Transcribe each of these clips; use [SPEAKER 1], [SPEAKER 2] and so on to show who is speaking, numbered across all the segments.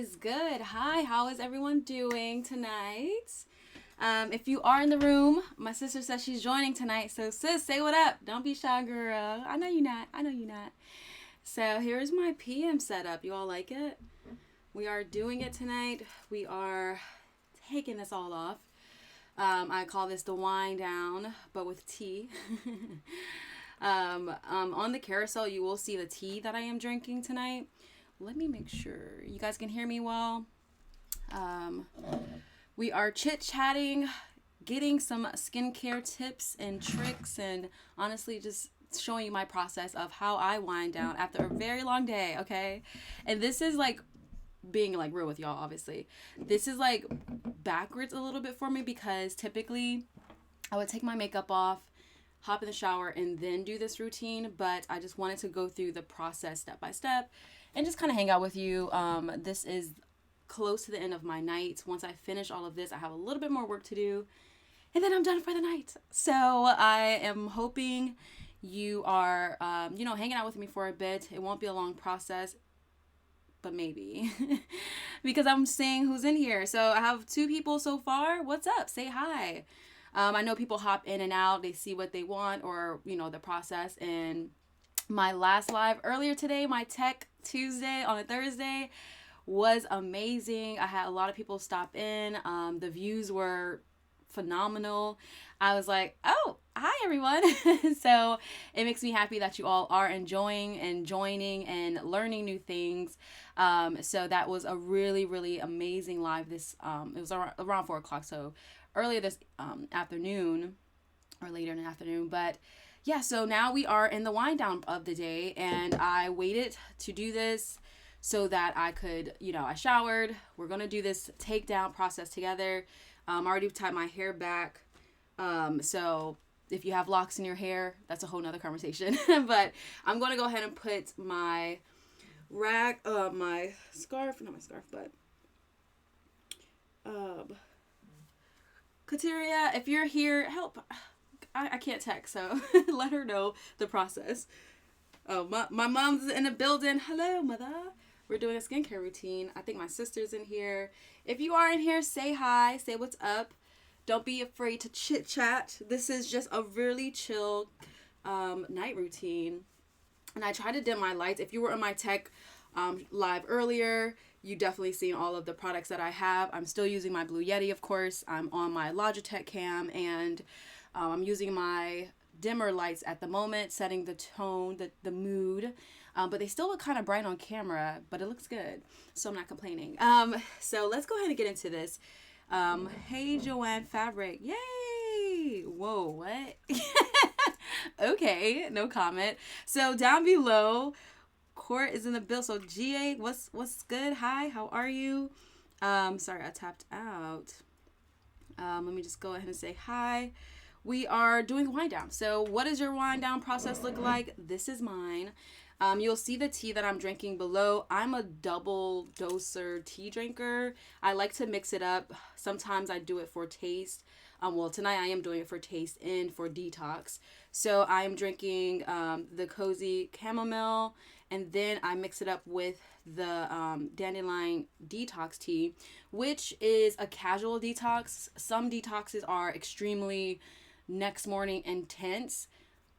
[SPEAKER 1] Is good. Hi, how is everyone doing tonight? If you are in the room, my sister says she's joining tonight. So sis, say what up. Don't be shy, girl. I know you not. I know you not. So here's my PM setup. You all like it? We are doing it tonight. We are taking this all off. I call this the wind down, but with tea. On the carousel, you will see the tea that I am drinking tonight. Let me make sure you guys can hear me well. We are chit-chatting, getting some skincare tips and tricks, and honestly just showing you my process of how I wind down after a very long day, okay? And this is like being like real with y'all, obviously. This is like backwards a little bit for me because typically I would take my makeup off, hop in the shower, and then do this routine, but I just wanted to go through the process step by step and just kind of hang out with you. This is close to the end of my night. Once I finish all of this, I have a little bit more work to do, and then I'm done for the night. So I am hoping you are, hanging out with me for a bit. It won't be a long process, but maybe because I'm seeing who's in here. So I have 2 people so far. What's up? Say hi. I know people hop in and out. They see what they want or, the process. And my last live earlier today, my Tech Tuesday on a Thursday, was amazing. I had a lot of people stop in. The views were phenomenal. I was like, oh, hi everyone. So it makes me happy that you all are enjoying and joining and learning new things. So that was a really, really amazing live. It was around 4 o'clock. So earlier this afternoon or later in the afternoon. But yeah, so now we are in the wind down of the day, and I waited to do this so that I could, I showered. We're going to do this takedown process together. I already tied my hair back. So if you have locks in your hair, that's a whole nother conversation. But I'm going to go ahead and put my my scarf, not my scarf, but Kateria, if you're here, help. I can't text, so let her know the process. Oh, my mom's in the building. Hello, mother. We're doing a skincare routine. I think my sister's in here. If you are in here, say hi. Say what's up. Don't be afraid to chit chat. This is just a really chill night routine. And I try to dim my lights. If you were on my tech live earlier, you definitely seen all of the products that I have. I'm still using my Blue Yeti, of course. I'm on my Logitech cam, and I'm using my dimmer lights at the moment, setting the tone, the mood. But they still look kind of bright on camera, but it looks good, so I'm not complaining. So let's go ahead and get into this. Hey, Joanne Fabric. Yay! Whoa, what? Okay, no comment. So down below, Court is in the bill. So GA, what's good? Hi, how are you? Sorry, I tapped out. Let me just go ahead and say hi. We are doing wind down. So what does your wind down process look like? This is mine. You'll see the tea that I'm drinking below. I'm a double doser tea drinker. I like to mix it up. Sometimes I do it for taste. Tonight I am doing it for taste and for detox. So I am drinking the Cozy Chamomile, and then I mix it up with the Dandelion Detox tea, which is a casual detox. Some detoxes are extremely next morning intense,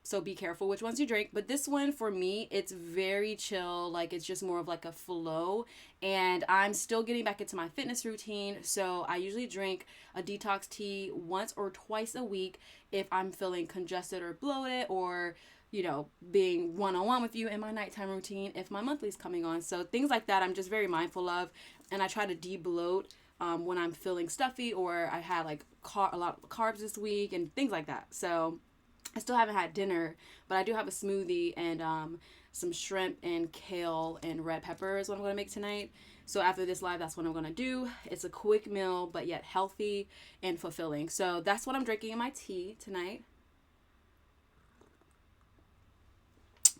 [SPEAKER 1] so be careful which ones you drink. But this one, for me, it's very chill. Like, it's just more of like a flow, and I'm still getting back into my fitness routine, so I usually drink a detox tea once or twice a week if I'm feeling congested or bloated, or being one-on-one with you in my nighttime routine if my monthly's coming on. So things like that I'm just very mindful of, and I try to de-bloat when I'm feeling stuffy, or I had like a lot of carbs this week and things like that. So I still haven't had dinner, but I do have a smoothie and some shrimp and kale and red pepper is what I'm going to make tonight. So after this live, that's what I'm going to do. It's a quick meal, but yet healthy and fulfilling. So that's what I'm drinking in my tea tonight.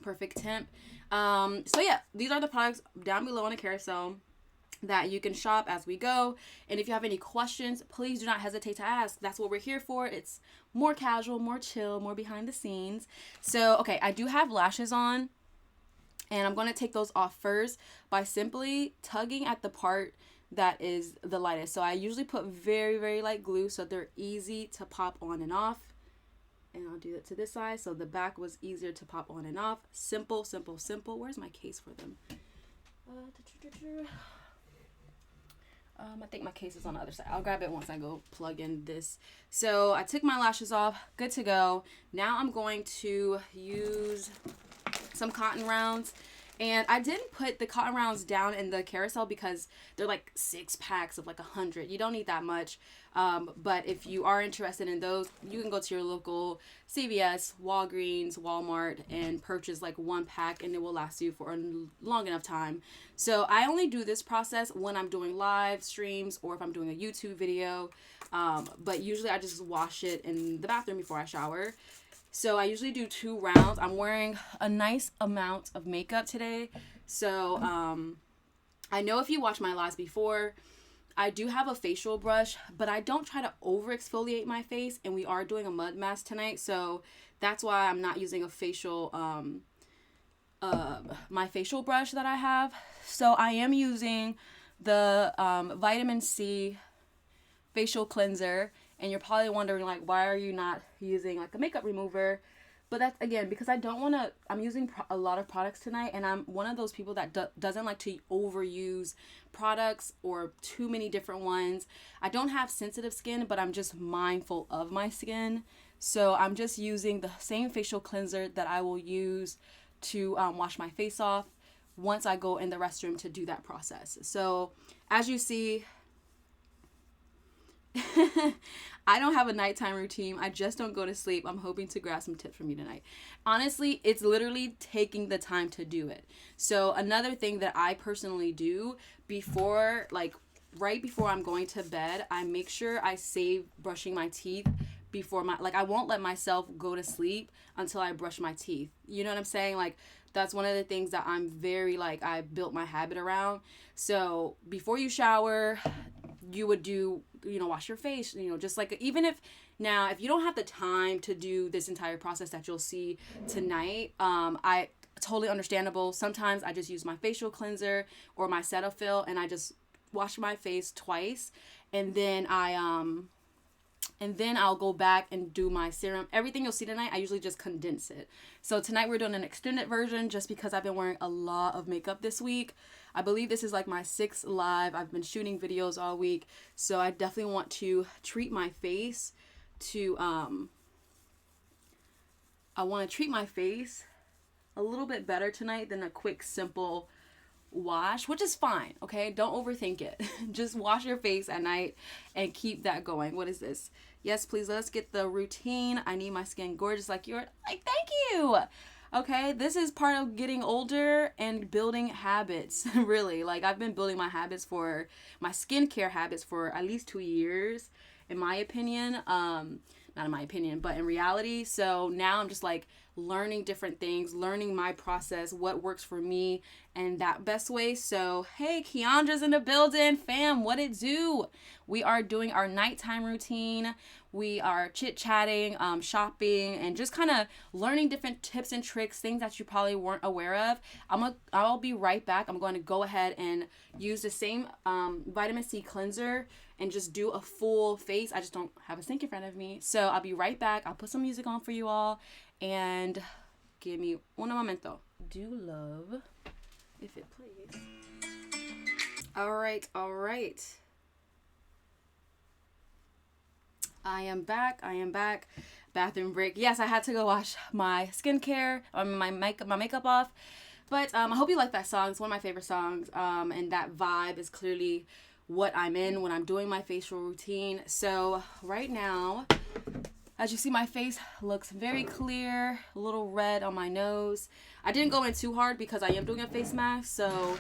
[SPEAKER 1] Perfect temp. So yeah, these are the products down below on the carousel that you can shop as we go. And if you have any questions, please do not hesitate to ask. That's what we're here for. It's more casual, more chill, more behind the scenes. So, okay, I do have lashes on. And I'm going to take those off first by simply tugging at the part that is the lightest. So I usually put very, very light glue so they're easy to pop on and off. And I'll do it to this side so the back was easier to pop on and off. Simple, simple, simple. Where's my case for them? I think my case is on the other side. I'll grab it once I go plug in this. So I took my lashes off. Good to go. Now I'm going to use some cotton rounds. And I didn't put the cotton rounds down in the carousel because they're like 6 packs of like 100. You don't need that much. But if you are interested in those, you can go to your local CVS, Walgreens, Walmart, and purchase like 1 pack, and it will last you for a long enough time. So I only do this process when I'm doing live streams or if I'm doing a YouTube video. But usually I just wash it in the bathroom before I shower. So I usually do 2 rounds. I'm wearing a nice amount of makeup today. So I know if you watched my lives before, I do have a facial brush, but I don't try to over exfoliate my face, and we are doing a mud mask tonight, so that's why I'm not using a facial my facial brush that I have. So I am using the vitamin C facial cleanser, and you're probably wondering like, why are you not using like a makeup remover? But that's, again, because I don't want to, I'm using a lot of products tonight, and I'm one of those people that doesn't like to overuse products or too many different ones. I don't have sensitive skin, but I'm just mindful of my skin. So I'm just using the same facial cleanser that I will use to wash my face off once I go in the restroom to do that process. So as you see, I don't have a nighttime routine. I just don't go to sleep. I'm hoping to grab some tips from you tonight. Honestly, it's literally taking the time to do it. So another thing that I personally do before, like right before I'm going to bed, I make sure I save brushing my teeth before I won't let myself go to sleep until I brush my teeth. You know what I'm saying? Like, that's one of the things that I'm very, like, I built my habit around. So before you shower, you would do, wash your face, just like, even if you don't have the time to do this entire process that you'll see tonight, I totally understandable. Sometimes I just use my facial cleanser or my Cetaphil, and I just wash my face twice, and then I'll go back and do my serum. Everything you'll see tonight, I usually just condense it. So tonight we're doing an extended version just because I've been wearing a lot of makeup this week. I believe this is like my 6th live. I've been shooting videos all week. So I definitely want to treat my face to, I want to treat my face a little bit better tonight than a quick, simple wash, which is fine, okay? Don't overthink it. Just wash your face at night and keep that going. What is this? Yes, please, let's get the routine. I need my skin gorgeous like yours. Like, thank you. Okay, this is part of getting older and building habits. Really, like, I've been building my skincare habits for at least 2 years, in my opinion. Not in my opinion, but in reality. So now I'm just like learning different things, learning my process, what works for me, and that best way. So, hey, Keandra's in the building. Fam, what it do? We are doing our nighttime routine. We are chit-chatting, shopping, and just kind of learning different tips and tricks, things that you probably weren't aware of. I'll be right back. I'm going to go ahead and use the same vitamin C cleanser and just do a full face. I just don't have a sink in front of me. So I'll be right back. I'll put some music on for you all. And give me un momento. Do love if it plays. All right. I am back. Bathroom break. Yes, I had to go wash my skincare, my makeup off. But I hope you like that song. It's one of my favorite songs. And that vibe is clearly what I'm in when I'm doing my facial routine. So right now, as you see, my face looks very clear, a little red on my nose. I didn't go in too hard because I am doing a face mask, so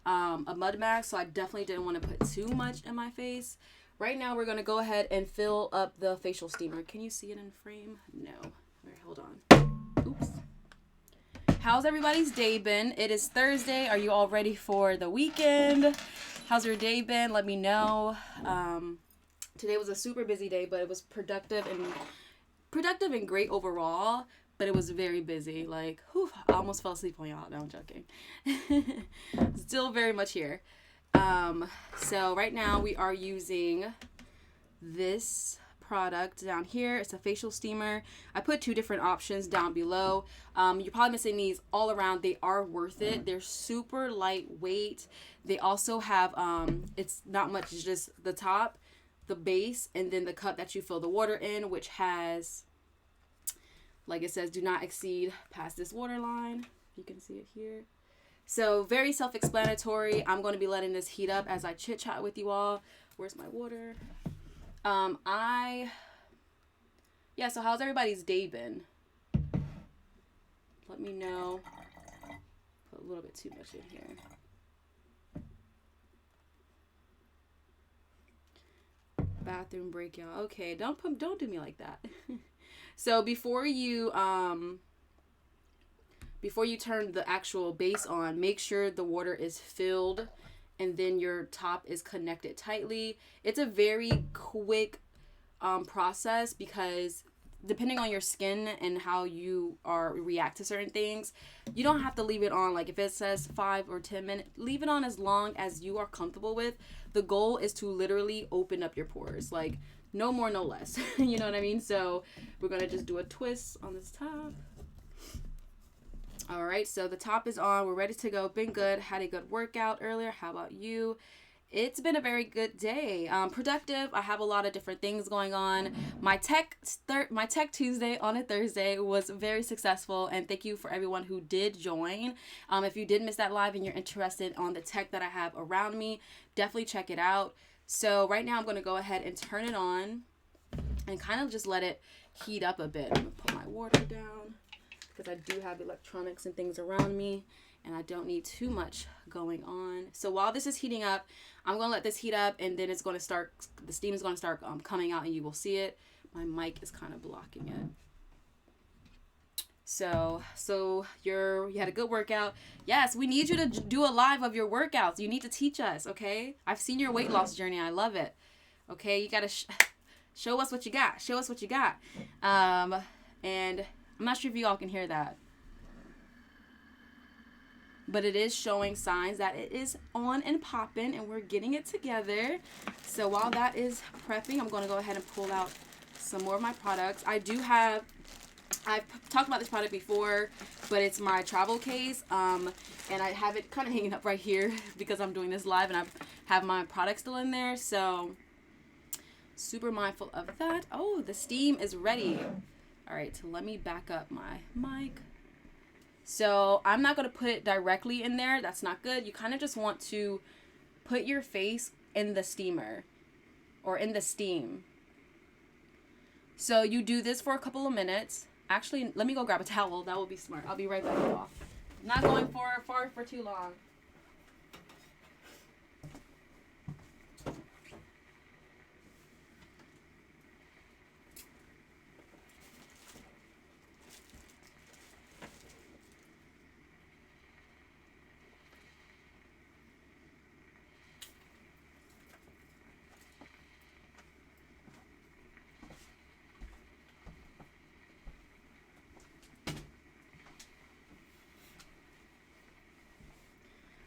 [SPEAKER 1] a mud mask, so I definitely didn't want to put too much in my face. Right now, we're going to go ahead and fill up the facial steamer. Can you see it in frame? No. All right, hold on. Oops. How's everybody's day been? It is Thursday. Are you all ready for the weekend? How's your day been? Let me know. Today was a super busy day, but it was productive and great overall. but it was very busy. Like, whew, I almost fell asleep on y'all. No, I'm joking. Still very much here. So right now we are using this product down here. It's a facial steamer. I put 2 different options down below. You're probably missing these all around. They are worth it. They're super lightweight. They also have, it's not much, it's just the top, the base, and then the cup that you fill the water in, which has, like it says, do not exceed past this water line. You can see it here. So very self-explanatory. I'm going to be letting this heat up as I chit chat with you all. Where's my water? So how's everybody's day been? Let me know. Put a little bit too much in here. Bathroom break, y'all. Okay, don't do me like that. So before you turn the actual base on, make sure the water is filled and then your top is connected tightly. It's a very quick process because depending on your skin and how you react to certain things, you don't have to leave it on. Like if it says 5 or 10 minutes, leave it on as long as you are comfortable with. The goal is to literally open up your pores. Like no more, no less. You know what I mean? So we're going to just do a twist on this top. All right, so the top is on. We're ready to go. Been good. Had a good workout earlier. How about you? It's been a very good day. Productive. I have a lot of different things going on. My tech Tuesday on a Thursday was very successful, and thank you for everyone who did join. If you did miss that live and you're interested on the tech that I have around me, definitely check it out. So right now I'm going to go ahead and turn it on and kind of just let it heat up a bit. I'm going to put my water down, because I do have electronics and things around me and I don't need too much going on. So while this is heating up, I'm going to let this heat up, and then it's going to start, the steam is going to start coming out and you will see it. My mic is kind of blocking it. So you had a good workout. Yes, we need you to do a live of your workouts. You need to teach us, okay? I've seen your weight loss journey. I love it. Okay, you got to show us what you got. Show us what you got. And I'm not sure if you all can hear that, but it is showing signs that it is on and popping, and we're getting it together. So while that is prepping, I'm going to go ahead and pull out some more of my products. I've talked about this product before, but it's my travel case, and I have it kind of hanging up right here because I'm doing this live and I have my products still in there. So super mindful of that. Oh, the steam is ready. All right, so let me back up my mic. So I'm not going to put it directly in there. That's not good. You kind of just want to put your face in the steamer or in the steam. So you do this for a couple of minutes. Actually, let me go grab a towel. That will be smart. I'll be right back, y'all. I'm not going for too long.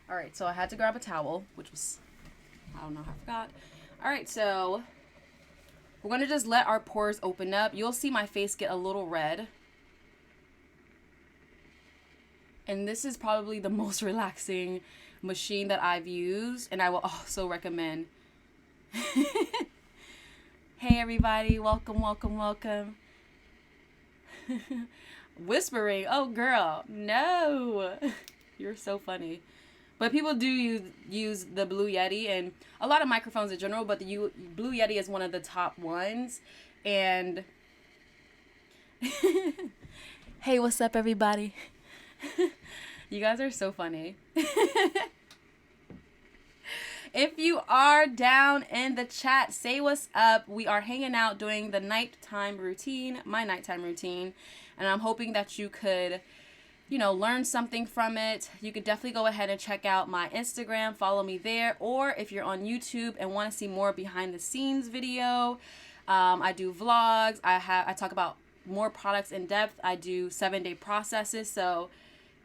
[SPEAKER 1] All right, so I had to grab a towel, which was, I don't know how I forgot. All right, so we're going to just let our pores open up. You'll see my face get a little red. And this is probably the most relaxing machine that I've used, and I will also recommend. Hey, everybody. Welcome, welcome, welcome. Whispering. Oh, girl. No. You're so funny. But people do use the Blue Yeti and a lot of microphones in general, but the Blue Yeti is one of the top ones. And hey, what's up, everybody? You guys are so funny. If you are down in the chat, say what's up. We are hanging out doing the nighttime routine, my nighttime routine, and I'm hoping that you could, learn something from it. You could definitely go ahead and check out my Instagram, follow me there, or if you're on YouTube and want to see more behind the scenes video, I do vlogs. I talk about more products in depth, I do 7-day processes. So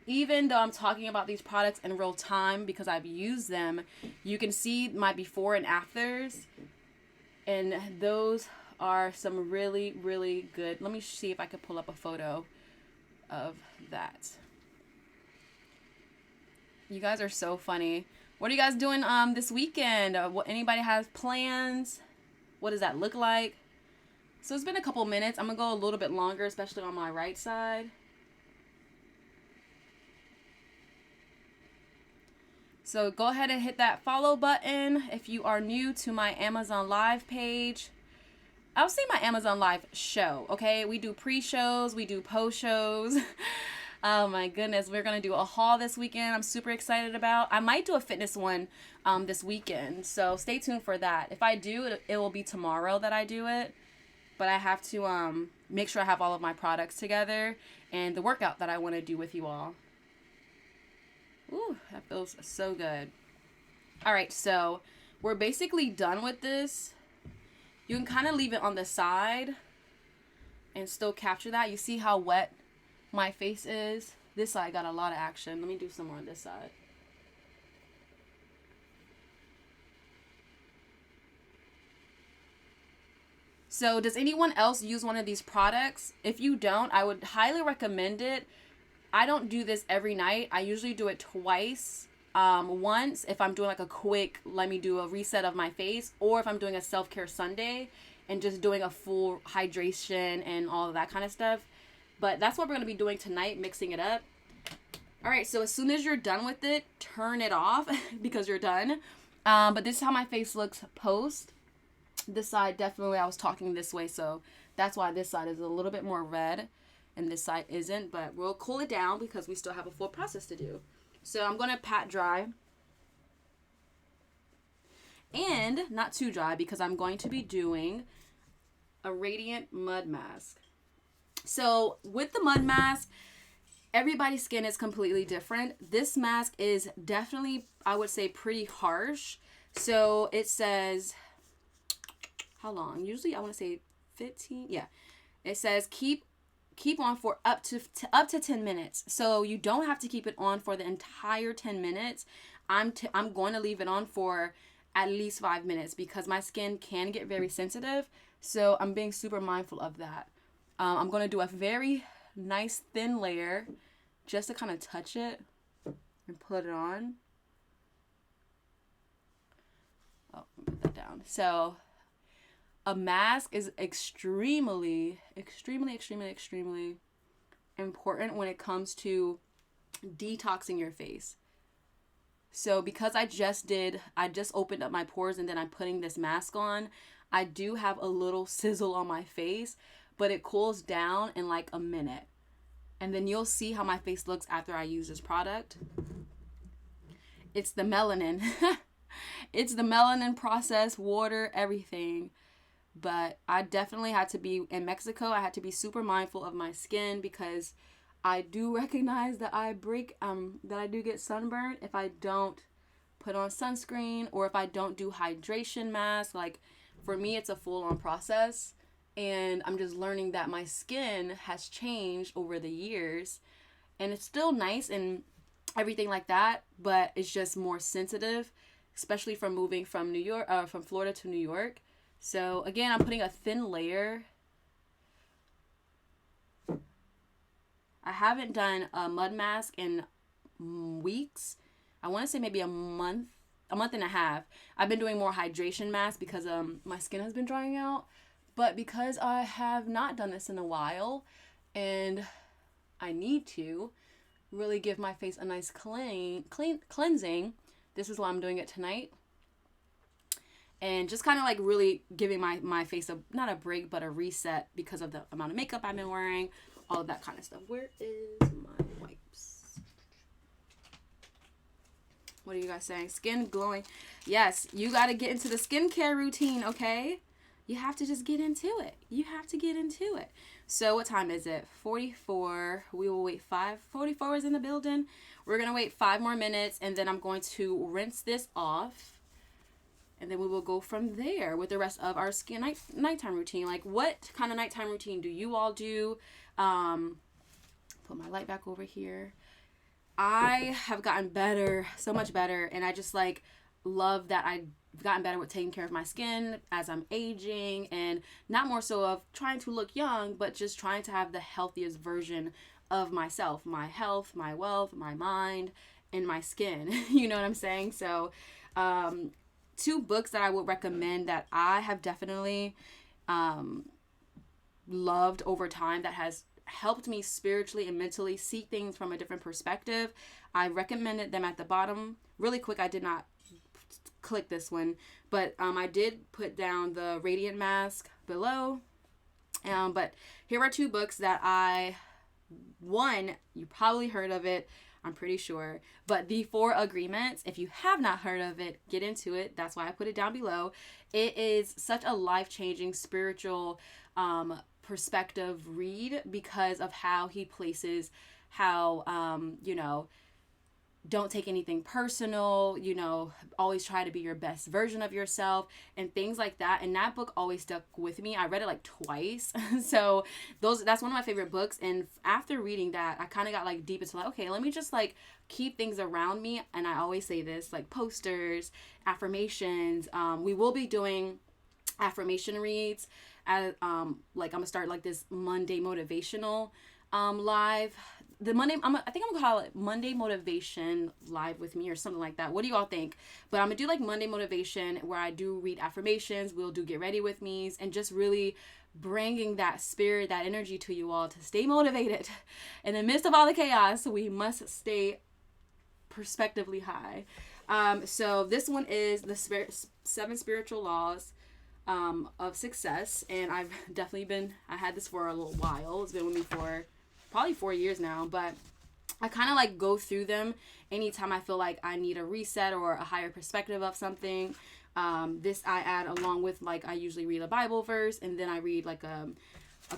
[SPEAKER 1] even though I'm talking about these products in real time because I've used them, you can see my before and afters. And those are some really, really good. Let me see if I could pull up a photo of that. You guys are so funny. What are you guys doing this weekend? What anybody has plans? What does that look like? So it's been a couple minutes. I'm going to go a little bit longer, especially on my right side. So go ahead and hit that follow button if you are new to my Amazon Live page. I'll say my Amazon Live show, okay? We do pre-shows, we do post-shows. Oh my goodness, we're going to do a haul this weekend I'm super excited about. I might do a fitness one this weekend, so stay tuned for that. If I do, it will be tomorrow that I do it. But I have to make sure I have all of my products together and the workout that I want to do with you all. Ooh, that feels so good. All right, so we're basically done with this. You can kind of leave it on the side and still capture that. You see how wet my face is? This side got a lot of action. Let me do some more on this side. So does anyone else use one of these products? If you don't, I would highly recommend it. I don't do this every night. I usually do it twice. Once if I'm doing like a quick, let me do a reset of my face, or if I'm doing a self-care Sunday and just doing a full hydration and all of that kind of stuff. But that's what we're going to be doing tonight, mixing it up. All right, so as soon as you're done with it, turn it off because you're done. But this is how my face looks post. This side, definitely, I was talking this way, so that's why this side is a little bit more red and this side isn't. But we'll cool it down because we still have a full process to do. So I'm going to pat dry. And not too dry because I'm going to be doing a radiant mud mask. So with the mud mask, everybody's skin is completely different. This mask is definitely, I would say, pretty harsh. So it says, how long? Usually I want to say 15. Yeah. It says keep on for up to 10 minutes. So you don't have to keep it on for the entire 10 minutes. I'm going to leave it on for at least 5 minutes because my skin can get very sensitive. So I'm being super mindful of that. I'm going to do a very nice thin layer just to kind of touch it and put it on. Oh, put that down. So a mask is extremely, extremely, extremely, extremely important when it comes to detoxing your face. So because I just opened up my pores and then I'm putting this mask on, I do have a little sizzle on my face, but it cools down in like a minute. And then you'll see how my face looks after I use this product. It's the melanin. It's the melanin process, water, everything. But I definitely had to be in Mexico. I had to be super mindful of my skin because I do recognize that I do get sunburned if I don't put on sunscreen or if I don't do hydration mask. Like for me, it's a full-on process. And I'm just learning that my skin has changed over the years. And it's still nice and everything like that, but it's just more sensitive, especially from moving from from Florida to New York. So again, I'm putting a thin layer. I haven't done a mud mask in weeks. I want to say maybe a month and a half. I've been doing more hydration masks because my skin has been drying out. But because I have not done this in a while and I need to really give my face a nice cleansing, this is why I'm doing it tonight. And just kind of like really giving my face not a break, but a reset because of the amount of makeup I've been wearing, all of that kind of stuff. Where is my wipes? What are you guys saying? Skin glowing. Yes, you got to get into the skincare routine, okay? You have to just get into it. You have to get into it. So what time is it? 44. We will wait 44 is in the building. We're going to wait 5 more minutes and then I'm going to rinse this off. And then we will go from there with the rest of our skin nighttime routine. Like, what kind of nighttime routine do you all do? Put my light back over here. I have gotten better, so much better, and I just like love that I've gotten better with taking care of my skin as I'm aging, and not more so of trying to look young, but just trying to have the healthiest version of myself, my health, my wealth, my mind, and my skin. You know what I'm saying? So, two books that I would recommend that I have definitely loved over time, that has helped me spiritually and mentally see things from a different perspective. I recommended them at the bottom. Really quick, I did not click this one, but I did put down the Radiant Mask below. But here are two books that one, you probably heard of it, I'm pretty sure, but The Four Agreements. If you have not heard of it, get into it. That's why I put it down below. It is such a life-changing spiritual perspective read, because of how he places how don't take anything personal, always try to be your best version of yourself and things like that. And that book always stuck with me. I read it like twice. So that's one of my favorite books. And after reading that, I kind of got like deep into like, okay, let me just like keep things around me. And I always say this, like posters, affirmations. We will be doing affirmation reads. Like I'm gonna start like this Monday motivational live. I think I'm gonna call it Monday Motivation Live with me or something like that. What do you all think? But I'm gonna do like Monday Motivation, where I do read affirmations. We'll do Get Ready With Me's, and just really bringing that spirit, that energy to you all to stay motivated. In the midst of all the chaos, we must stay perspectively high. So this one is the 7 spiritual laws of success, and I had this for a little while. It's been with me for probably 4 years now, but I kind of like go through them anytime I feel like I need a reset or a higher perspective of something. This I add along with, like, I usually read a Bible verse, and then I read like a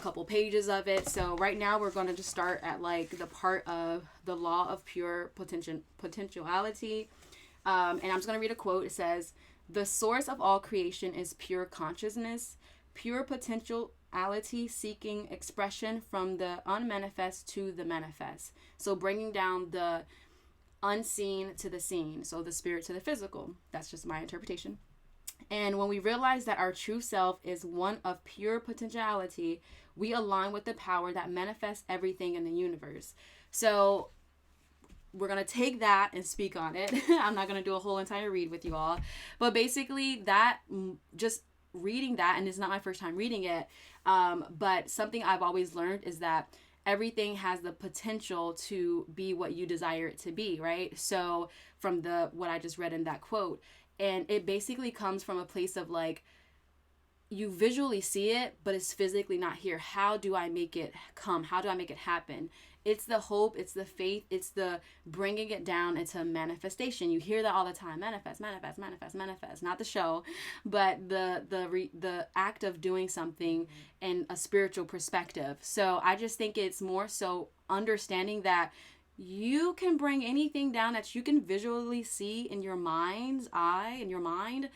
[SPEAKER 1] couple pages of it. So right now we're going to just start at like the part of the law of pure potentiality. And I'm just going to read a quote. It says, "The source of all creation is pure consciousness, pure potentiality seeking expression from the unmanifest to the manifest." So bringing down the unseen to the seen. So the spirit to the physical. That's just my interpretation. And when we realize that our true self is one of pure potentiality, we align with the power that manifests everything in the universe. So we're going to take that and speak on it. I'm not going to do a whole entire read with you all. But basically that, just reading that, and it's not my first time reading it, but something I've always learned is that everything has the potential to be what you desire it to be, right? So from what I just read in that quote, and it basically comes from a place of like, you visually see it, but it's physically not here. How do I make it come? How do I make it happen? It's the hope, it's the faith, it's the bringing it down into manifestation. You hear that all the time. Manifest, manifest, manifest, manifest. Not the show, but the act of doing something in a spiritual perspective. So I just think it's more so understanding that you can bring anything down that you can visually see in your mind's eye, in your mind,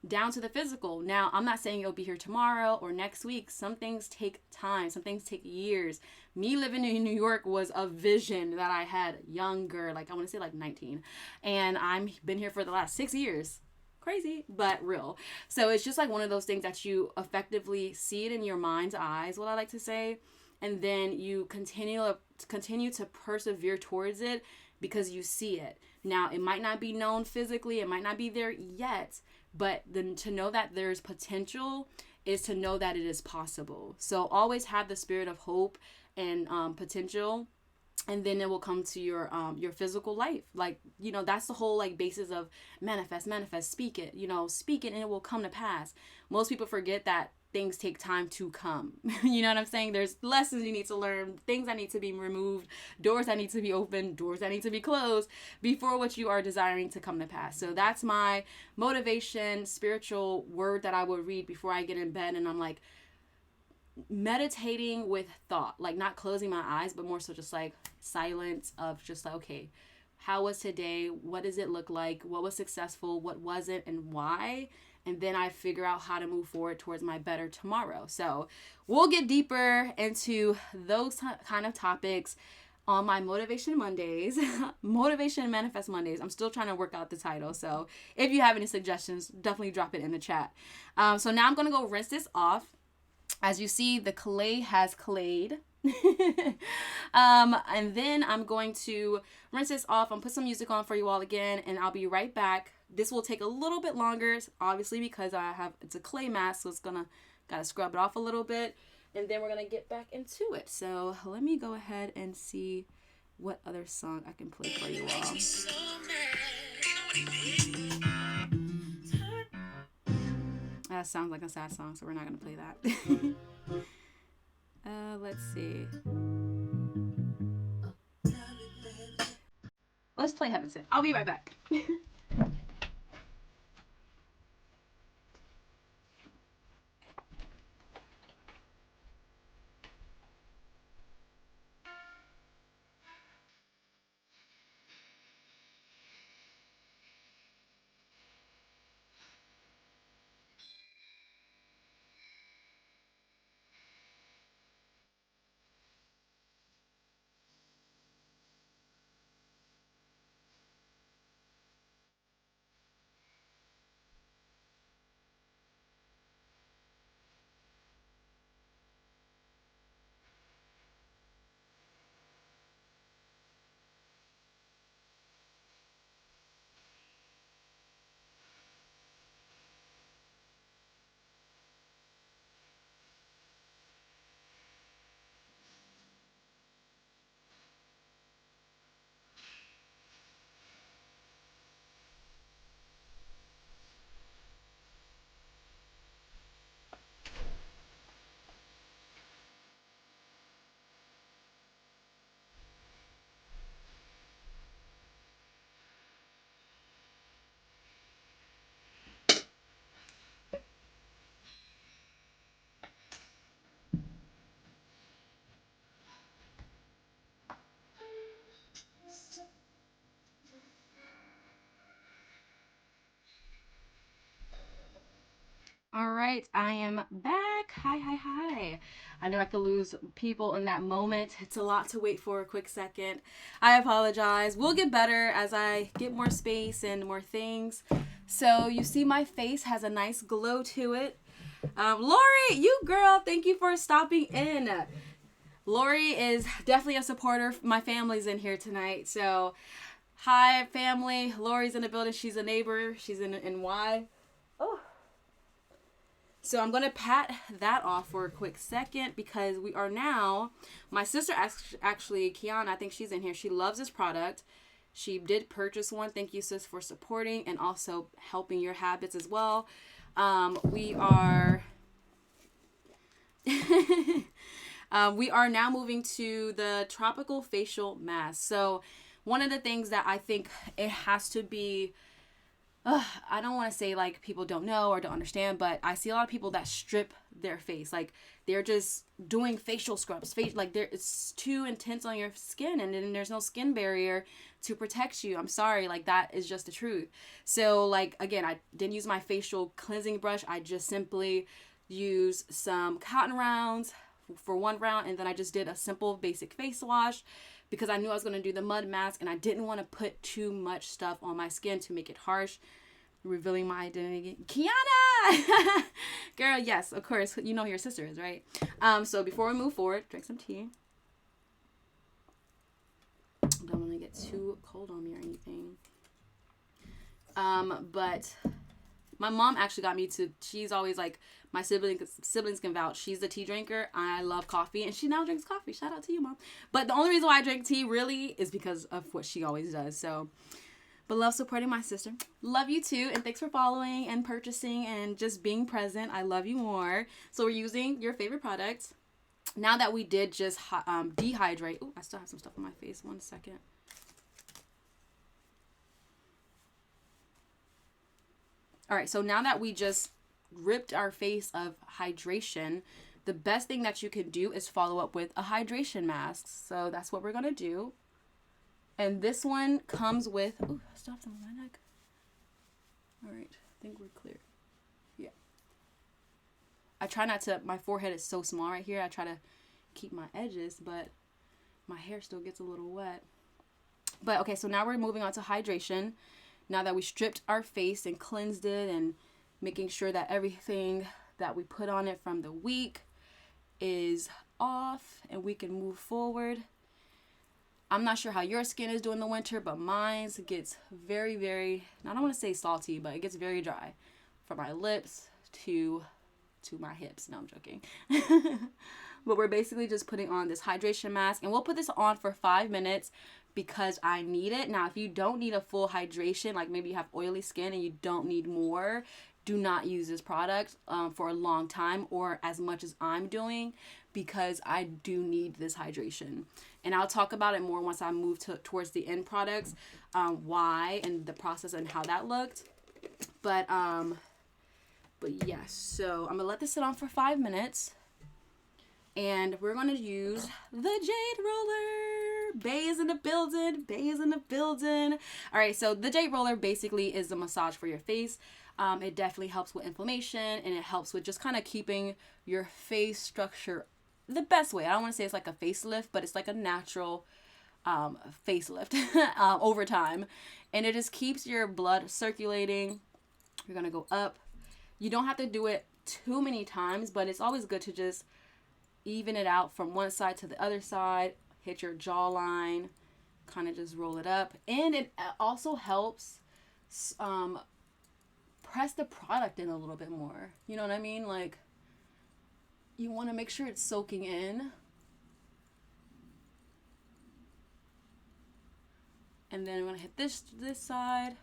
[SPEAKER 1] down to the physical. Now, I'm not saying it'll be here tomorrow or next week. Some things take time. Some things take years. Me living in New York was a vision that I had younger, like I want to say like 19. And I've been here for the last 6 years. Crazy, but real. So it's just like one of those things that you effectively see it in your mind's eyes, what I like to say. And then you continue to persevere towards it because you see it. Now, it might not be known physically. It might not be there yet. But then to know that there's potential is to know that it is possible. So always have the spirit of hope and potential, and then it will come to your physical life. Like, that's the whole like basis of manifest, speak it, speak it and it will come to pass. Most people forget that things take time to come. You know what I'm saying? There's lessons you need to learn, things that need to be removed, doors that need to be opened, doors that need to be closed before what you are desiring to come to pass. So that's my motivation, spiritual word that I would read before I get in bed. And I'm like meditating with thought, like not closing my eyes, but more so just like silence of just like, okay, how was today? What does it look like? What was successful? What wasn't? And why? and then I figure out how to move forward towards my better tomorrow. So we'll get deeper into those kind of topics on my Motivation Mondays, Motivation Manifest Mondays. I'm still trying to work out the title. So if you have any suggestions, definitely drop it in the chat. So now I'm going to go rinse this off. As you see, the clay has clayed. And then I'm going to rinse this off and put some music on for you all again, and I'll be right back. This will take a little bit longer, obviously, because it's a clay mask, so gotta scrub it off a little bit, and then we're gonna get back into it. So let me go ahead and see what other song I can play for you all. That sounds like a sad song, so we're not gonna play that. Let's see. Let's play Heaven Sent. I'll be right back. All right, I am back. Hi. I know I could lose people in that moment. It's a lot to wait for a quick second. I apologize. We'll get better as I get more space and more things. So you see my face has a nice glow to it. Lori, you girl, thank you for stopping in. Lori is definitely a supporter. My family's in here tonight. So hi, family. Lori's in the building. She's a neighbor. She's in NY. Oh. So I'm going to pat that off for a quick second because we are now, my sister actually, Kiana, I think she's in here. She loves this product. She did purchase one. Thank you, sis, for supporting and also helping your habits as well. We are now moving to the tropical facial mask. So one of the things that I think it has to be, I don't want to say like people don't know or don't understand, but I see a lot of people that strip their face. Like they're just doing facial scrubs. It's too intense on your skin, and then there's no skin barrier to protect you. I'm sorry, like that is just the truth. So like, again, I didn't use my facial cleansing brush. I just simply used some cotton rounds for one round, and then I just did a simple basic face wash because I knew I was going to do the mud mask and I didn't want to put too much stuff on my skin to make it harsh. Revealing my identity. Kiana! Girl, yes, of course. You know who your sister is, right? So before we move forward, drink some tea. Don't want to get too cold on me or anything. But my mom actually got me to, she's always like, my siblings can vouch. She's a tea drinker. I love coffee, and she now drinks coffee. Shout out to you, Mom. But the only reason why I drink tea really is because of what she always does. So, but love supporting my sister. Love you too, and thanks for following and purchasing and just being present. I love you more. So we're using your favorite products. Now that we did just dehydrate. Oh, I still have some stuff on my face. 1 second. All right, so now that we just ripped our face of hydration, the best thing that you can do is follow up with a hydration mask. So that's what we're going to do. And this one comes with, oh, I still have some on my neck. All right, I think we're clear. try not to, my forehead is so small right here. I try to keep my edges, but my hair still gets a little wet. But okay, so now we're moving on to hydration. Now that we stripped our face and cleansed it and making sure that everything that we put on it from the week is off and we can move forward. I'm not sure how your skin is doing in the winter, but mine gets very, very, I don't want to say salty, but it gets very dry from my lips to my hips. No, I'm joking. But we're basically just putting on this hydration mask, and we'll put this on for 5 minutes because I need it. Now, if you don't need a full hydration, like maybe you have oily skin and you don't need more, do not use this product for a long time or as much as I'm doing, because I do need this hydration. And I'll talk about it more once I move towards the end products, why and the process and how that looked. But yes, so I'm gonna let this sit on for 5 minutes, and we're gonna use the Jade Roller. Bay is in the building. Bay is in the building. All right, so the Jade Roller basically is a massage for your face. It definitely helps with inflammation, and it helps with just kind of keeping your face structure the best way. I don't want to say it's like a facelift, but it's like a natural facelift over time. And it just keeps your blood circulating. You're going to go up. You don't have to do it too many times, but it's always good to just even it out from one side to the other side. Hit your jawline. Kind of just roll it up. And it also helps press the product in a little bit more. You know what I mean? Like, you want to make sure it's soaking in. And then I'm going to hit this side.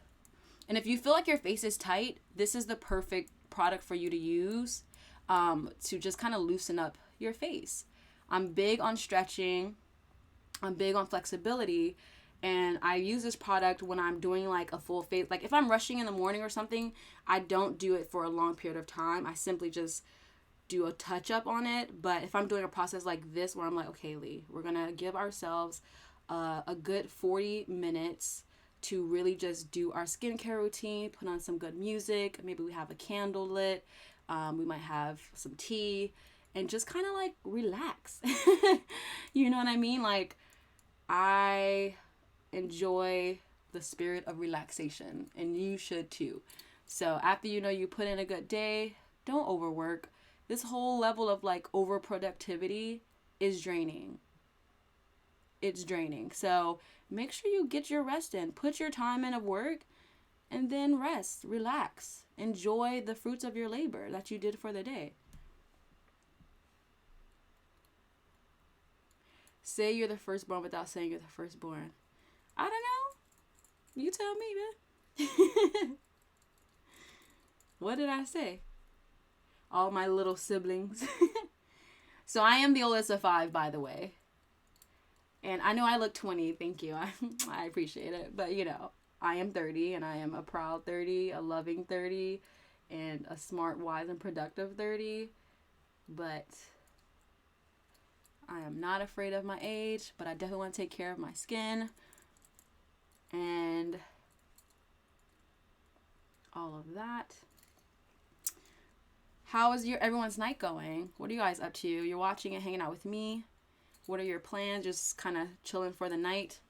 [SPEAKER 1] And if you feel like your face is tight, this is the perfect product for you to use to just kind of loosen up your face. I'm big on stretching. I'm big on flexibility. And I use this product when I'm doing like a full face. Like if I'm rushing in the morning or something, I don't do it for a long period of time. I simply just do a touch up on it. But if I'm doing a process like this where I'm like, okay, Lee, we're going to give ourselves a good 40 minutes to really just do our skincare routine, put on some good music. Maybe we have a candle lit. We might have some tea and just kind of like relax. You know what I mean? Like, I enjoy the spirit of relaxation, and you should too. So after you put in a good day, don't overwork. This whole level of like over productivity is draining. It's draining. So make sure you get your rest in. Put your time in of work and then rest, relax, enjoy the fruits of your labor that you did for the day. Say you're the firstborn without saying you're the firstborn. I don't know. You tell me, man. What did I say? All my little siblings. So I am the oldest of 5, by the way. And I know I look 20. Thank you. I appreciate it. But, I am 30, and I am a proud 30, a loving 30, and a smart, wise, and productive 30. But I am not afraid of my age, but I definitely want to take care of my skin and all of that. How is everyone's night going? What are you guys up to? You're watching and hanging out with me. What are your plans? Just kind of chilling for the night.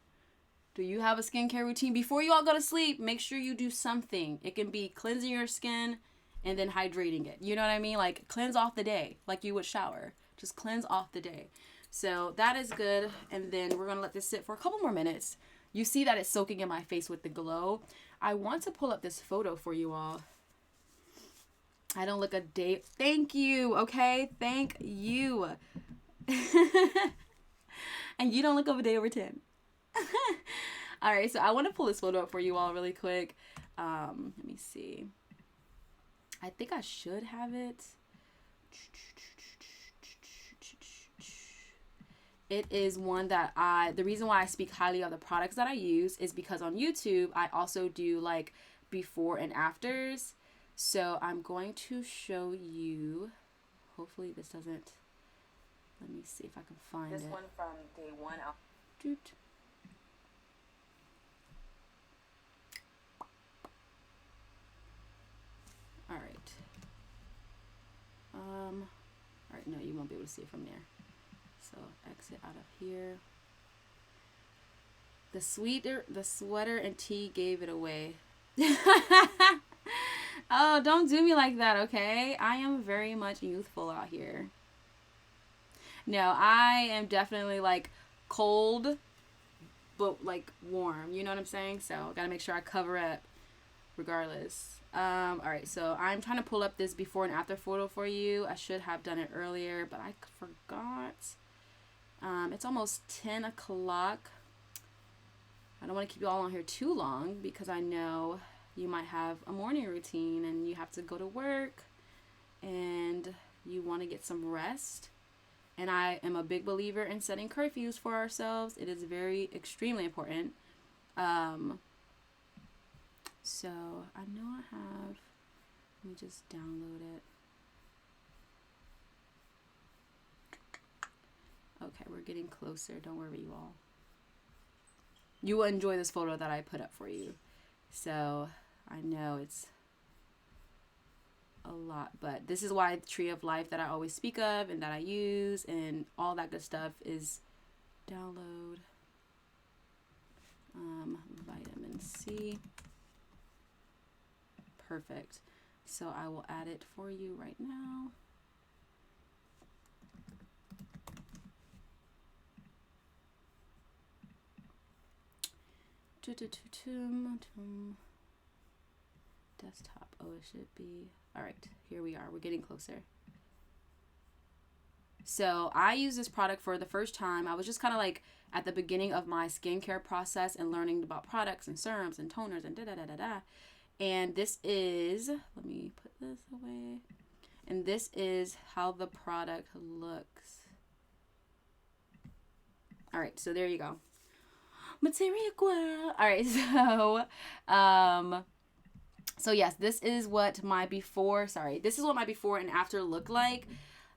[SPEAKER 1] Do you have a skincare routine? Before you all go to sleep, make sure you do something. It can be cleansing your skin and then hydrating it. You know what I mean? Like, cleanse off the day like you would shower. Just cleanse off the day. So that is good. And then we're going to let this sit for a couple more minutes. You see that it's soaking in my face with the glow. I want to pull up this photo for you all. I don't look a day. Thank you. Okay. Thank you. And you don't look of a day over 10. All right. So I want to pull this photo up for you all really quick. Let me see. I think I should have it. It is one that the reason why I speak highly of the products that I use is because on YouTube, I also do like before and afters. So I'm going to show you, hopefully this doesn't, let me see if I can find it.
[SPEAKER 2] This one from day one.
[SPEAKER 1] Doot. All right. All right, no, you won't be able to see it from there. So exit out of here. The sweater and tea gave it away. Oh, don't do me like that, okay? I am very much youthful out here. No, I am definitely like cold, but like warm. You know what I'm saying? So gotta make sure I cover up regardless. All right, so I'm trying to pull up this before and after photo for you. I should have done it earlier, but I forgot. It's almost 10 o'clock. I don't want to keep you all on here too long because I know you might have a morning routine and you have to go to work and you want to get some rest. And I am a big believer in setting curfews for ourselves. It is very, extremely important. So I know I have, let me just download it. Okay, we're getting closer. Don't worry, you all. You will enjoy this photo that I put up for you. So I know it's a lot, but this is why the tree of life that I always speak of and that I use and all that good stuff is download vitamin C. Perfect. So I will add it for you right now. Desktop. Oh, it should be. All right, here we are. We're getting closer. So I use this product for the first time. I was just kind of like at the beginning of my skincare process and learning about products and serums and toners and da-da-da-da-da. And this is, let me put this away. And this is how the product looks. All right, so there you go. Material girl. All right, so yes, this is what my before and after looked like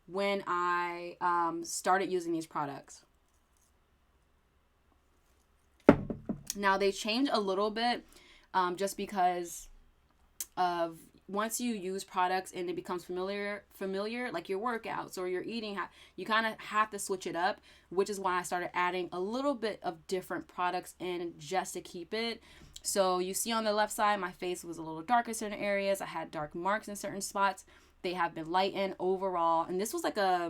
[SPEAKER 1] when I started using these products. Now they change a little bit just because of once you use products and it becomes familiar like your workouts or your eating, you kind of have to switch it up, which is why I started adding a little bit of different products in just to keep it. So you see on the left side, my face was a little dark in certain areas. I had dark marks in certain spots. They have been lightened overall. And this was like I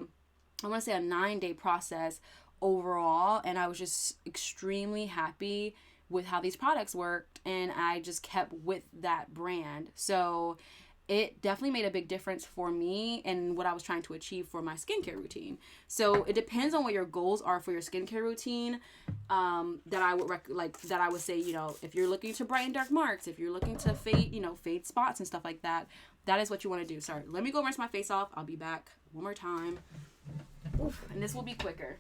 [SPEAKER 1] want to say a 9-day process overall. And I was just extremely happy with how these products worked, and I just kept with that brand. So it definitely made a big difference for me and what I was trying to achieve for my skincare routine. So it depends on what your goals are for your skincare routine. That I would say, if you're looking to brighten dark marks, if you're looking to fade spots and stuff like that, that is what you want to do. Sorry, let me go rinse my face off. I'll be back one more time. Oof, and this will be quicker.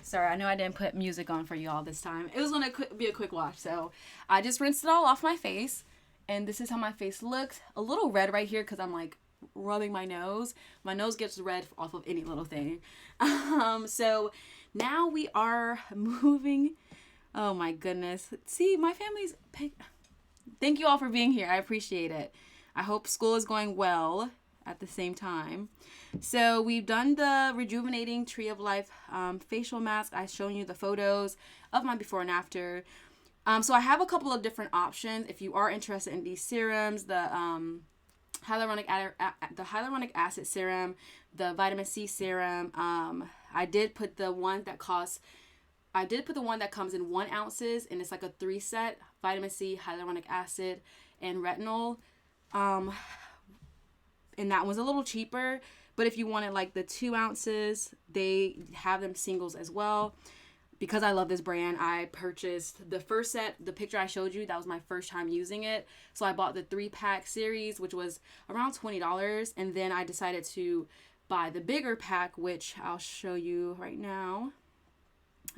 [SPEAKER 1] Sorry, I know I didn't put music on for you all this time. It was going to be a quick wash. So I just rinsed it all off my face. And this is how my face looks. A little red right here because I'm like rubbing my nose. My nose gets red off of any little thing. So now we are moving. Oh my goodness. See, my family's... Thank you all for being here. I appreciate it. I hope school is going well at the same time. So we've done the rejuvenating Tree of Life facial mask. I've shown you the photos of my before and after. So I have a couple of different options if you are interested in these serums. The hyaluronic acid serum, the vitamin C serum. I did put the one that comes in 1 ounces, and it's like a 3-set: vitamin C, hyaluronic acid, and retinol. And that was a little cheaper, but if you wanted like the 2 ounces, they have them singles as well. because I love this brand, I purchased the first set, the picture I showed you, that was my first time using it. So I bought the 3-pack series, which was around $20. And then I decided to buy the bigger pack, which I'll show you right now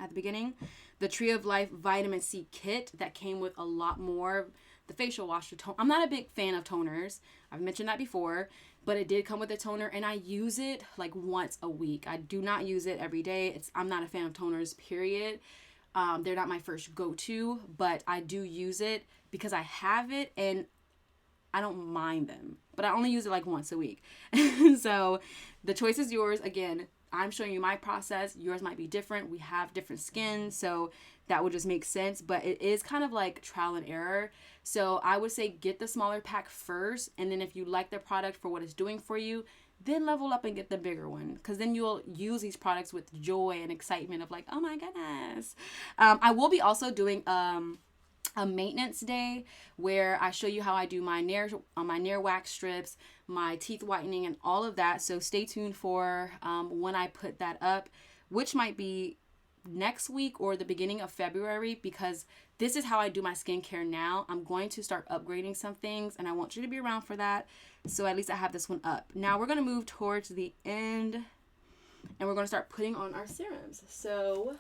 [SPEAKER 1] at the beginning. The Tree of Life Vitamin C Kit that came with a lot more. The facial wash, I'm not a big fan of toners. I've mentioned that before, but it did come with a toner, and I use it like once a week. I do not use it every day. I'm not a fan of toners, period. They're not my first go-to, but I do use it because I have it and I don't mind them, but I only use it like once a week. So the choice is yours. Again, I'm showing you my process. Yours might be different. We have different skin, so that would just make sense, but it is kind of like trial and error. So I would say get the smaller pack first, and then if you like the product for what it's doing for you, then level up and get the bigger one, because then you'll use these products with joy and excitement of like, oh my goodness. I will be also doing a maintenance day where I show you how I do my nair wax strips, my teeth whitening, and all of that. So stay tuned for when I put that up, which might be next week or the beginning of February, because this is how I do my skincare now. I'm going to start upgrading some things, and I want you to be around for that. So at least I have this one up. Now we're going to move towards the end, and we're going to start putting on our serums. So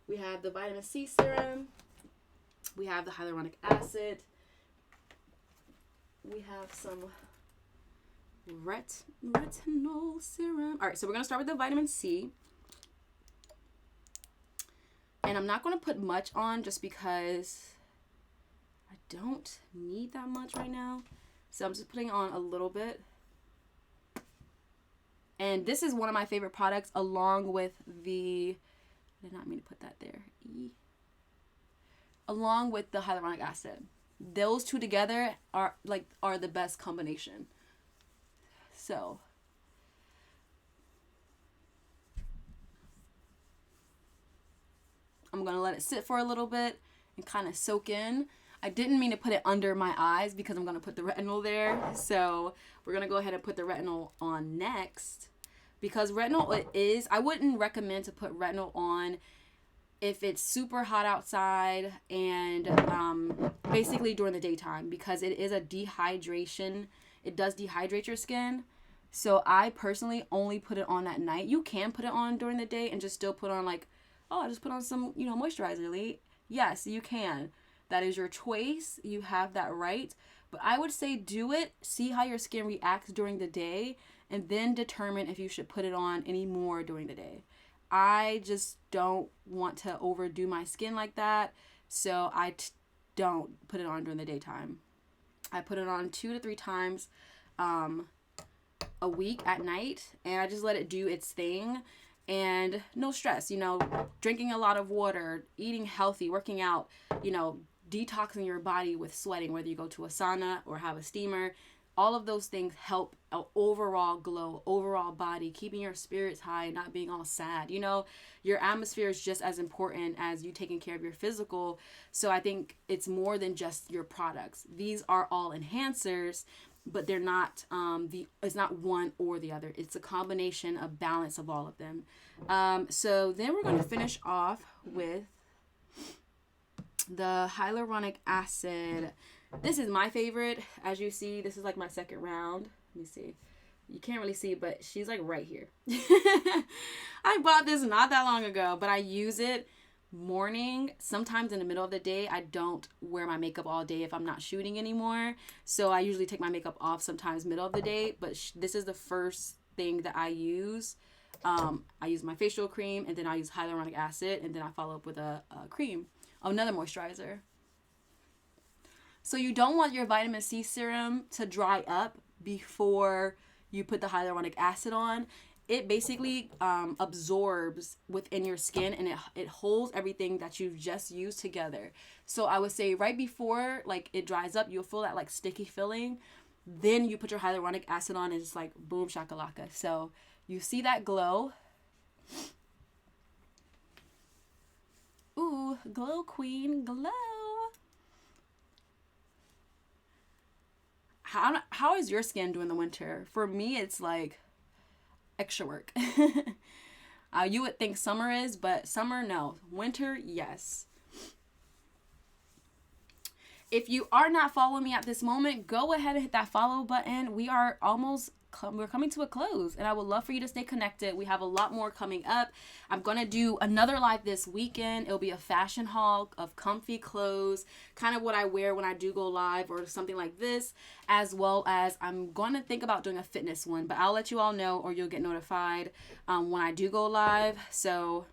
[SPEAKER 1] we have the vitamin C serum. We have the hyaluronic acid. We have some retinol serum. All right, so we're going to start with the vitamin C. And I'm not going to put much on just because I don't need that much right now. So I'm just putting on a little bit. And this is one of my favorite products, along with the, I did not mean to put that there. Along with the hyaluronic acid. Those two together are the best combination. So I'm going to let it sit for a little bit and kind of soak in. I didn't mean to put it under my eyes because I'm going to put the retinol there. So we're going to go ahead and put the retinol on next, because retinol I wouldn't recommend to put retinol on if it's super hot outside and basically during the daytime, because it is a dehydration. It does dehydrate your skin. So I personally only put it on at night. You can put it on during the day and just still put on like, oh, I just put on some, moisturizer late. Yes, you can. That is your choice. You have that right. But I would say do it. See how your skin reacts during the day, and then determine if you should put it on any more during the day. I just don't want to overdo my skin like that. So I don't put it on during the daytime. I put it on 2 to 3 times a week at night, and I just let it do its thing. And no stress, drinking a lot of water, eating healthy, working out, detoxing your body with sweating, whether you go to a sauna or have a steamer. All of those things help an overall glow, overall body, keeping your spirits high, not being all sad. Your atmosphere is just as important as you taking care of your physical. So I think it's more than just your products. These are all enhancers, but they're not it's not one or the other. It's a combination, a balance of all of them. So then we're going to finish off with the hyaluronic acid. This is my favorite. As you see, this is like my second round. Let me see. You can't really see, but she's like right here. I bought this not that long ago, but I use it morning, sometimes in the middle of the day. I don't wear my makeup all day if I'm not shooting anymore, so I usually take my makeup off sometimes middle of the day, but this is the first thing that I use. I use my facial cream, and then I use hyaluronic acid, and then I follow up with a cream, another moisturizer. So you don't want your vitamin C serum to dry up before you put the hyaluronic acid on. It basically absorbs within your skin, and it holds everything that you've just used together. So I would say right before it dries up, you'll feel that sticky feeling. Then you put your hyaluronic acid on, and it's like boom shakalaka. So you see that glow. Ooh, glow queen, glow. How is your skin doing the winter? For me, it's like extra work. You would think summer is, but summer, no. Winter, yes. If you are not following me at this moment, go ahead and hit that follow button. We are we're coming to a close, and I would love for you to stay connected. We have a lot more coming up. I'm going to do another live this weekend. It'll be a fashion haul of comfy clothes, kind of what I wear when I do go live or something like this, as well as I'm going to think about doing a fitness one, but I'll let you all know, or you'll get notified when I do go live. So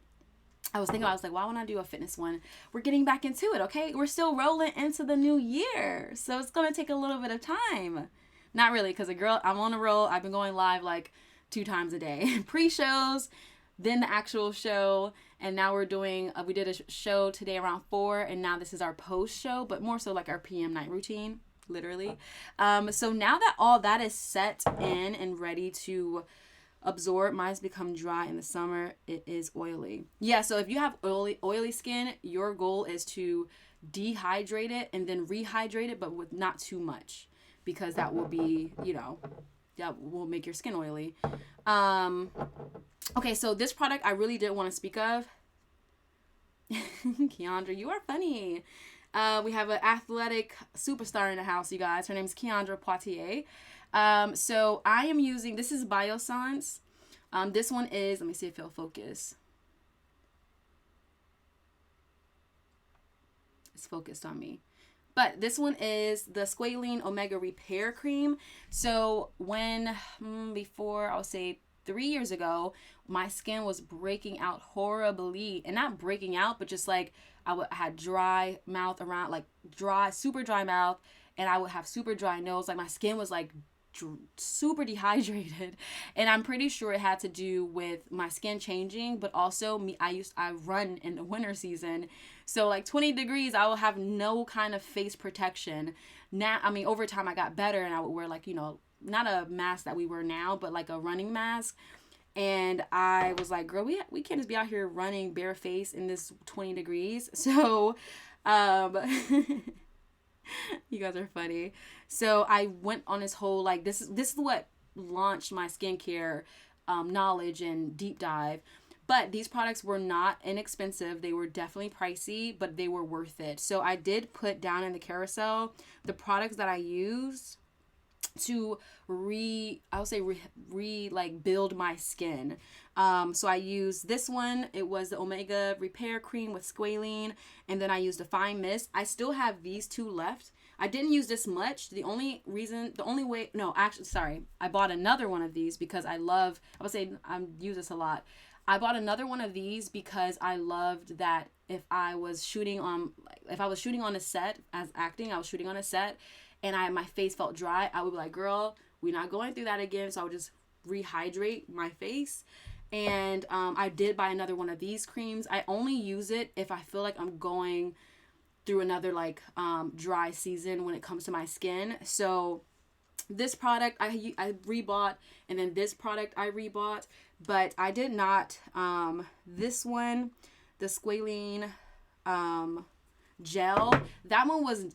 [SPEAKER 1] I was like, why wouldn't I do a fitness one? We're getting back into it, okay? We're still rolling into the new year. So it's going to take a little bit of time. Not really, because I'm on a roll. I've been going live like 2 times a day. Pre-shows, then the actual show. And now we did a show today around 4. And now this is our post show, but more so like our PM night routine, literally. So now that all that is set in and ready to absorb, mine's become dry in the summer. It is oily. Yeah, so if you have oily skin, your goal is to dehydrate it and then rehydrate it, but with not too much, because that will be, that will make your skin oily. Okay, so this product I really did want to speak of. Keandra, you are funny. We have an athletic superstar in the house, you guys. Her name's Keandra Poitier. So I am using, this is Biossance. This one is, let me see if it'll focus. It's focused on me. But this one is the Squalene Omega Repair Cream. So before, I'll say 3 years ago, my skin was breaking out horribly. And not breaking out, but just like I had dry mouth around, like super dry mouth. And I would have super dry nose. Like my skin was like super dehydrated, and I'm pretty sure it had to do with my skin changing, but also I run in the winter season, so like 20 degrees I will have no kind of face protection. Now, I mean, over time I got better, and I would wear like, not a mask that we wear now, but like a running mask. And I was like, girl, we can't just be out here running bare face in this 20 degrees. So you guys are funny. So I went on this whole, like, this is what launched my skincare knowledge and deep dive. But these products were not inexpensive. They were definitely pricey, but they were worth it. So I did put down in the carousel the products that I used to build my skin. So I used this one. It was the Omega Repair Cream with Squalene, and then I used a fine mist. I still have these 2 left. I didn't use this much. I bought another one of these because I use this a lot. I bought another one of these because I loved that if I was shooting on a set as acting, I was shooting on a set, and my face felt dry, I would be like, girl, we're not going through that again. So I would just rehydrate my face. And I did buy another one of these creams. I only use it if I feel like I'm going through another dry season when it comes to my skin. So this product I rebought, and then this product I rebought, but I did not, this one, the Squalene gel, that one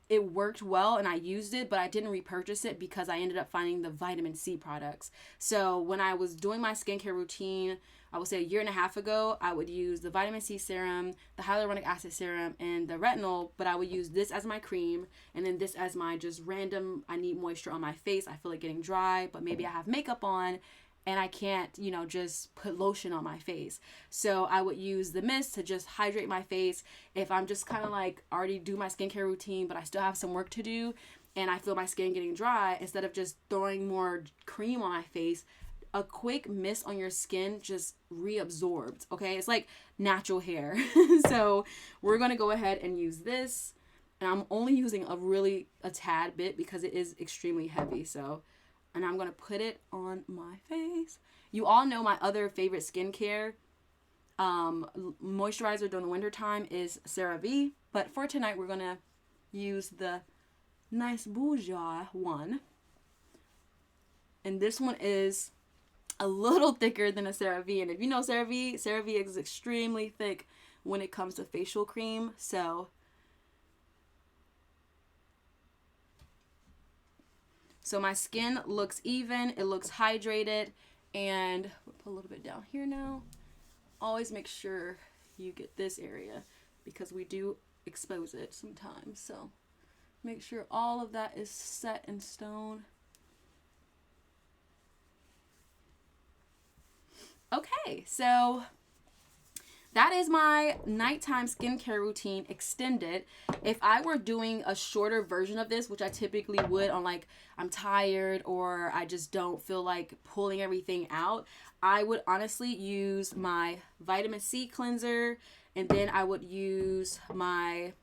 [SPEAKER 1] it worked well and I used it, but I didn't repurchase it because I ended up finding the vitamin C products. So when I was doing my skincare routine, I would say 1.5 years ago, I would use the vitamin C serum, the hyaluronic acid serum, and the retinol, but I would use this as my cream, and then this as my just random, I need moisture on my face. I feel like getting dry, but maybe I have makeup on, and I can't, just put lotion on my face. So I would use the mist to just hydrate my face. If I'm just kind of like already do my skincare routine, but I still have some work to do, and I feel my skin getting dry, instead of just throwing more cream on my face, a quick mist on your skin just reabsorbs, okay? It's like natural hair. So we're going to go ahead and use this. And I'm only using a tad bit because it is extremely heavy. So, and I'm going to put it on my face. You all know my other favorite skincare moisturizer during the winter time is CeraVe. But for tonight, we're going to use the nice Bourjois one. And this one is a little thicker than a CeraVe. And if you know CeraVe is extremely thick when it comes to facial cream. So my skin looks even, it looks hydrated, and we'll put a little bit down here now. always make sure you get this area because we do expose it sometimes. So make sure all of that is set in stone. Okay, so that is my nighttime skincare routine extended. If I were doing a shorter version of this, which I typically would on like I'm tired or I just don't feel like pulling everything out, I would honestly use my vitamin C cleanser, and then I would use my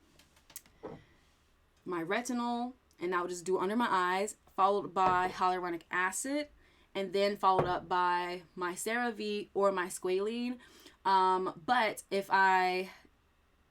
[SPEAKER 1] retinol, and I would just do it under my eyes, followed by hyaluronic acid, and then followed up by my CeraVe or my squalene. But if I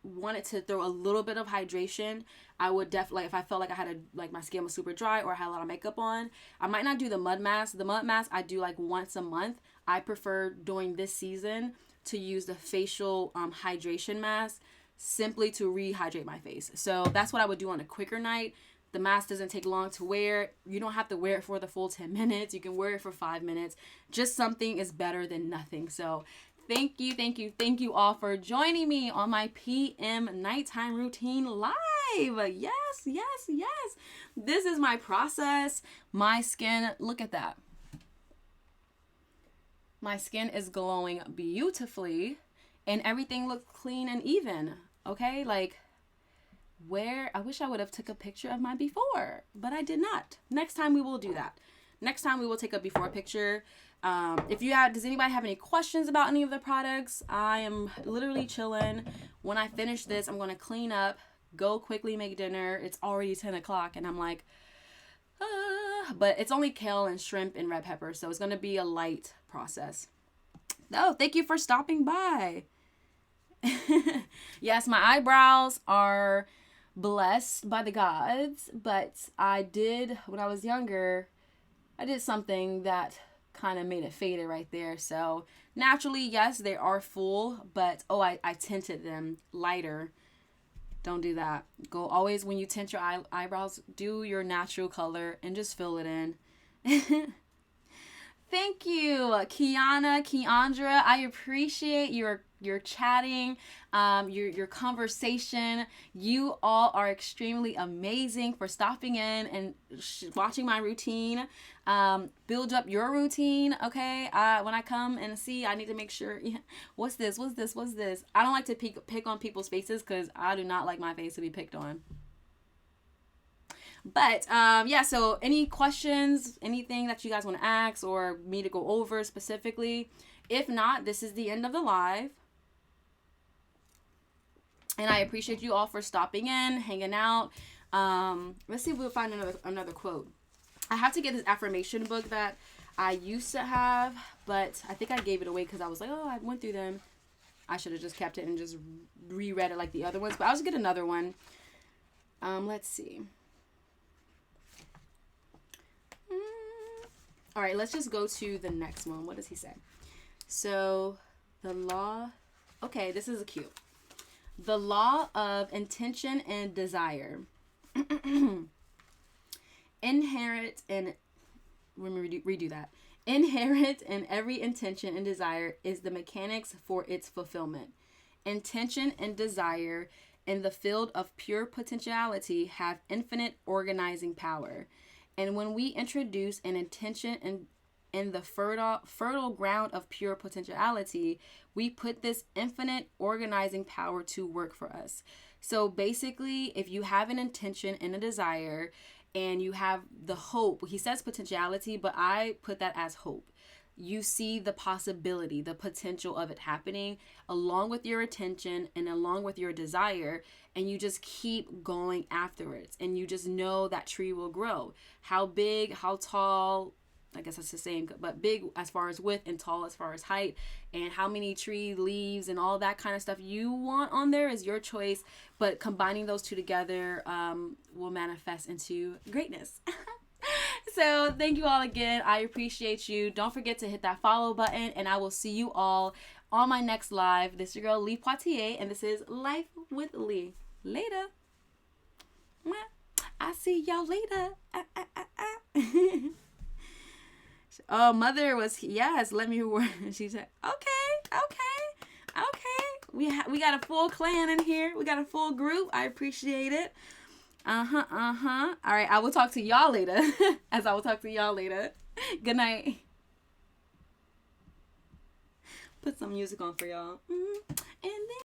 [SPEAKER 1] wanted to throw a little bit of hydration, I would definitely, if I felt like I had like my skin was super dry or I had a lot of makeup on, I might not do the mud mask. The mud mask I do like once a month. I prefer during this season to use the facial hydration mask simply to rehydrate my face. So that's what I would do on a quicker night. The mask doesn't take long to wear. You don't have to wear it for the full 10 minutes. You can wear it for 5 minutes. Just something is better than nothing. So thank you all for joining me on my PM nighttime routine live. Yes. This is my process. My skin, look at that. My skin is glowing beautifully and everything looks clean and even. Okay, like I wish I would have took a picture of my before, but I did not. Next time we will do that. Next time we will take a before picture. Does anybody have any questions about any of the products? I am literally chilling. When I finish this, I'm going to clean up, go quickly make dinner. It's already 10 o'clock and I'm like, but it's only kale and shrimp and red pepper. So it's going to be a light process. Oh, thank you for stopping by. Yes, my eyebrows are blessed by the gods, but when I was younger, I did something that kind of made it faded right there. So naturally, yes, they are full, but I tinted them lighter. Don't do that. Go always when you tint your eyebrows, do your natural color and just fill it in. Thank you, Keandra. I appreciate your chatting, your conversation. You all are extremely amazing for stopping in and watching my routine. Build up your routine, okay? When I come and see, I need to make sure, what's this? I don't like to pick on people's faces because I do not like my face to be picked on. But so any questions, anything that you guys want to ask or me to go over specifically? If not, this is the end of the live. And I appreciate you all for stopping in, hanging out. Let's see if we'll find another quote. I have to get this affirmation book that I used to have, but I think I gave it away because I was like, I went through them. I should have just kept it and just reread it like the other ones. But I'll just get another one. Let's see. All right, let's just go to the next one. What does he say? So the law. Okay, this is cute. The law of intention and desire. Inherent in, let me redo that. Inherent in every intention and desire is the mechanics for its fulfillment. Intention and desire in the field of pure potentiality have infinite organizing power. And when we introduce an intention in the fertile ground of pure potentiality, we put this infinite organizing power to work for us. So basically, if you have an intention and a desire and you have the hope, he says potentiality, but I put that as hope. You see the possibility, the potential of it happening along with your attention and along with your desire, and you just keep going afterwards, and you just know that tree will grow. How big, how tall, I guess that's the same, but big as far as width and tall as far as height, and how many tree leaves and all that kind of stuff you want on there is your choice, but combining those two together will manifest into greatness. So thank you all again. I appreciate you. Don't forget to hit that follow button, and I will see you all on my next live. This is your girl, Lee Poitier, and this is Life with Lee. Later. I see y'all later. Oh, mother was, yes, let me work. She said, okay. We got a full clan in here. We got a full group. I appreciate it. All right, I will talk to y'all later. As I will talk to y'all later. Good night. Put some music on for y'all. And then